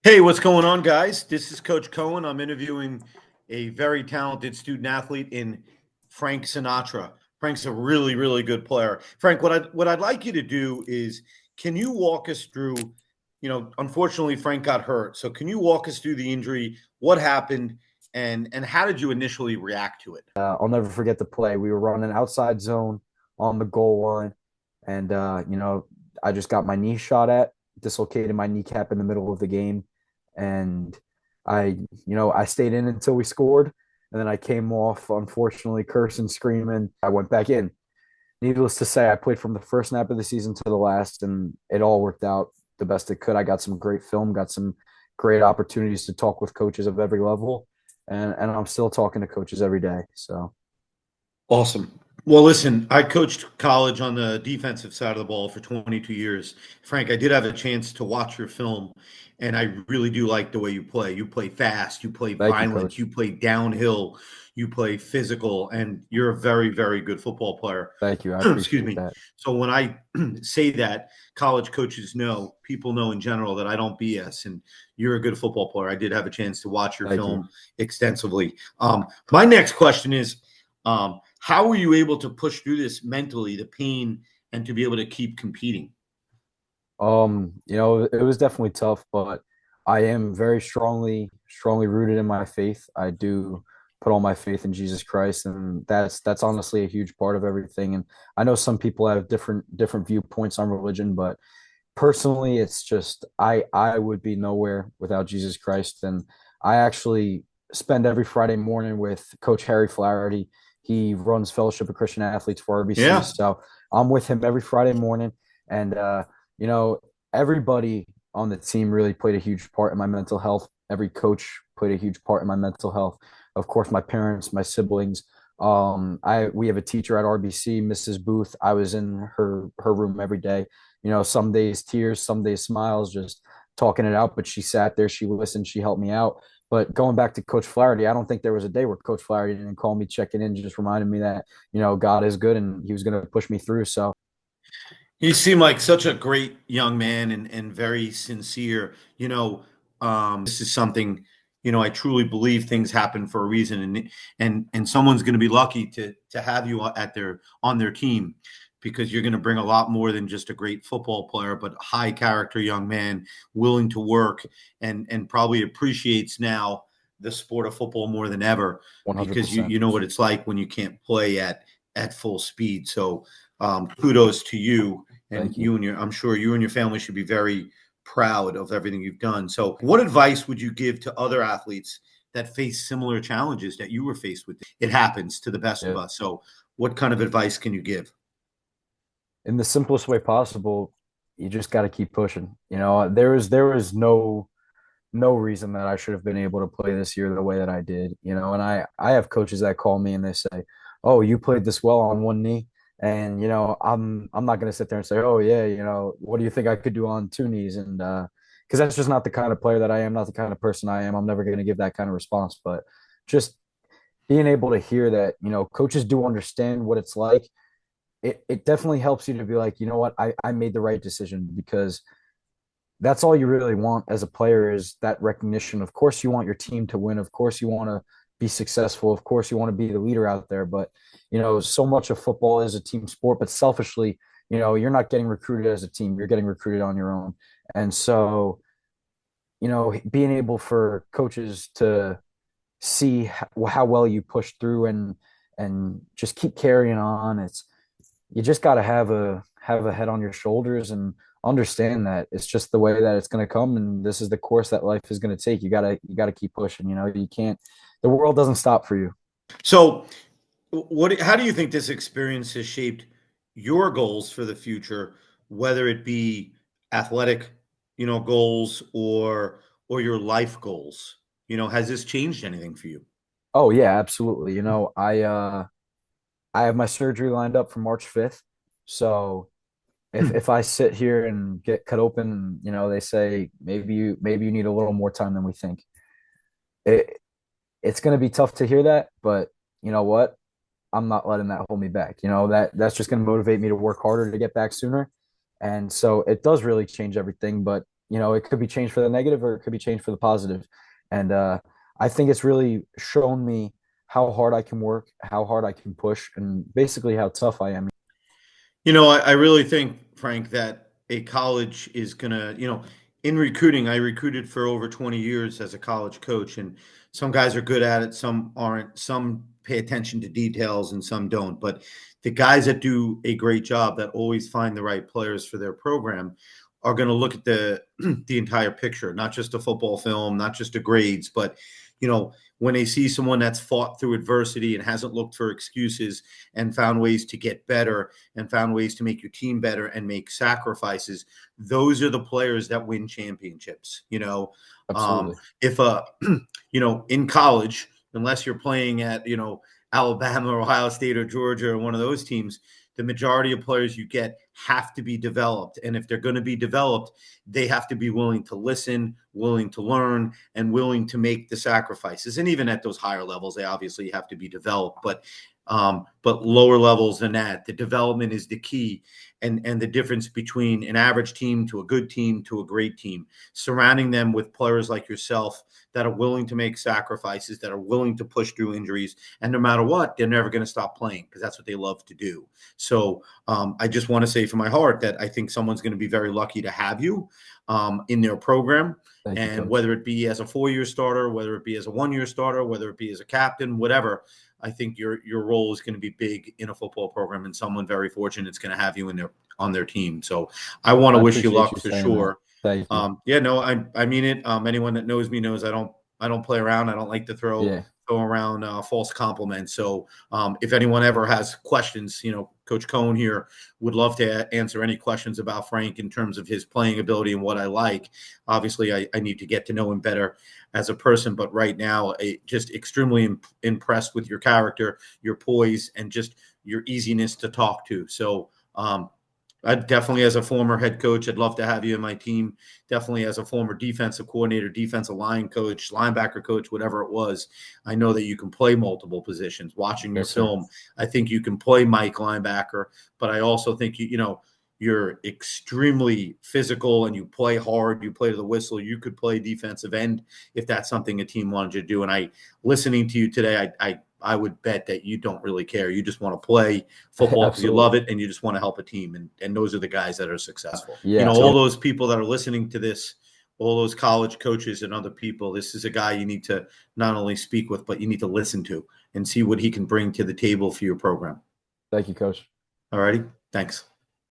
Hey, what's going on, guys? This is Coach Cohen. I'm interviewing a very talented student athlete in Frank Sinatra. Frank's a really, really good player. Frank, what I'd like you to do is, can you walk us through? Unfortunately, Frank got hurt. So, can you walk us through the injury? What happened, and how did you initially react to it? I'll never forget the play. We were running outside zone on the goal line, and I just got my knee shot at, dislocated my kneecap in the middle of the game, and I stayed in until we scored, and then I came off, unfortunately, cursing, screaming. I went back in. Needless to say, I played from the first snap of the season to the last, and it all worked out the best it could. I got some great film, got some great opportunities to talk with coaches of every level, and I'm still talking to coaches every day. So Awesome. Well, listen, I coached college on the defensive side of the ball for 22 years. Frank, I did have a chance to watch your film, and I really do like the way you play. You play fast, you play thank you, violent, you coach. play downhill, you play physical, and you're a very, very good football player. Thank you. I Excuse appreciate me. that. So when I say that, college coaches know, people know in general that I don't BS, and you're a good football player. I did have a chance to watch your Thank you. film extensively. My next question is, how were you able to push through this mentally, the pain, and to be able to keep competing? It was definitely tough, but I am very strongly rooted in my faith. I do put all my faith in Jesus Christ, and that's honestly a huge part of everything. And I know some people have different viewpoints on religion, but personally, it's just I would be nowhere without Jesus Christ. And I actually spend every Friday morning with Coach Harry Flaherty. He runs Fellowship of Christian Athletes for RBC, Yeah. so I'm with him every Friday morning, and you know, everybody on the team really played a huge part in my mental health. Every coach played a huge part in my mental health. Of course, my parents, my siblings. We have a teacher at RBC, Mrs. Booth. I was in her room every day. Some days tears, some days smiles, just talking it out. But she sat there, she listened, she helped me out. But going back to Coach Flaherty, I don't think there was a day where Coach Flaherty didn't call me, checking in, just reminding me that, God is good and he was going to push me through. So You seem like such a great young man and very sincere. This is something, I truly believe things happen for a reason, and someone's going to be lucky to have you at their on their team, because you're going to bring a lot more than just a great football player, but a high character young man, willing to work, and probably appreciates now the sport of football more than ever, because you 100%. you know what it's like when you can't play at full speed. So kudos to you, and Thank you. I'm sure you and your family should be very proud of everything you've done. So what advice would you give to other athletes that face similar challenges that you were faced with? It happens to the best of Yeah. us. So what kind of advice can you give? In the simplest way possible, you just got to keep pushing. There was no reason that I should have been able to play this year the way that I did. And I have coaches that call me and they say, "Oh, you played this well on one knee." And I'm not going to sit there and say, "Oh yeah, what do you think I could do on two knees?" And because that's just not the kind of player that I am, not the kind of person I am. I'm never going to give that kind of response. But just being able to hear that, coaches do understand what it's like. It definitely helps you to be like, you know what, I made the right decision, because that's all you really want as a player, is that recognition. Of course, you want your team to win. Of course, you want to be successful. Of course, you want to be the leader out there. But, so much of football is a team sport. But selfishly, you're not getting recruited as a team. You're getting recruited on your own. And so, being able for coaches to see how well you push through and just keep carrying on. You just got to have a head on your shoulders and understand that it's just the way that it's going to come, and this is the course that life is going to take. You got to keep pushing. You can't. The world doesn't stop for you. So how do you think this experience has shaped your goals for the future, whether it be athletic, goals, or your life goals? Has this changed anything for you? Oh yeah, absolutely. I have my surgery lined up for March 5th. So if I sit here and get cut open, they say maybe you need a little more time than we think. It it's going to be tough to hear that, but you know what? I'm not letting that hold me back. That's just going to motivate me to work harder to get back sooner. And so it does really change everything. But you know, it could be changed for the negative or it could be changed for the positive. And I think it's really shown me how hard I can work, how hard I can push, and basically how tough I am. I really think, Frank, that a college is gonna, in recruiting, I recruited for over 20 years as a college coach, and some guys are good at it, some aren't, some pay attention to details and some don't. But the guys that do a great job, that always find the right players for their program, are going to look at the the entire picture, not just a football film, not just the grades, but when they see someone that's fought through adversity and hasn't looked for excuses and found ways to get better and found ways to make your team better and make sacrifices, those are the players that win championships. Absolutely. If in college, unless you're playing at Alabama or Ohio State or Georgia or one of those teams, the majority of players you get have to be developed. And if they're going to be developed, they have to be willing to listen, willing to learn, and willing to make the sacrifices. And even at those higher levels, they obviously have to be developed. But lower levels than that, the development is the key. And the difference between an average team to a good team to a great team, surrounding them with players like yourself that are willing to make sacrifices, that are willing to push through injuries, and no matter what, they're never going to stop playing because that's what they love to do. So I just want to say from my heart that I think someone's going to be very lucky to have you in their program. Thank you, And coach. whether it be as a 4-year starter, whether it be as a 1-year starter, whether it be as a captain, whatever, I think your role is going to be big in a football program, and someone very fortunate is going to have you on their team. So I want to I wish you appreciate luck you for saying that. sure. Thank you. Yeah, no, I mean it. Anyone that knows me knows I don't play around. I don't like to Yeah. throw around false compliments. So if anyone ever has questions, Coach Cohn here would love to answer any questions about Frank in terms of his playing ability and what I like. Obviously, I need to get to know him better as a person, but right now, just extremely impressed with your character, your poise, and just your easiness to talk to. So I definitely, as a former head coach, I'd love to have you in my team. Definitely, as a former defensive coordinator, defensive line coach, linebacker coach, whatever it was, I know that you can play multiple positions. Watching your Yes, sir. film, I think you can play Mike linebacker, but I also think you're extremely physical and you play hard. You play to the whistle. You could play defensive end if that's something a team wanted you to do. And listening to you today, I would bet that you don't really care. You just want to play football because you love Absolutely. it and you just want to help a team. And those are the guys that are successful. Yeah. All those people that are listening to this, all those college coaches and other people, this is a guy you need to not only speak with, but you need to listen to and see what he can bring to the table for your program. Thank you, coach. All righty. Thanks.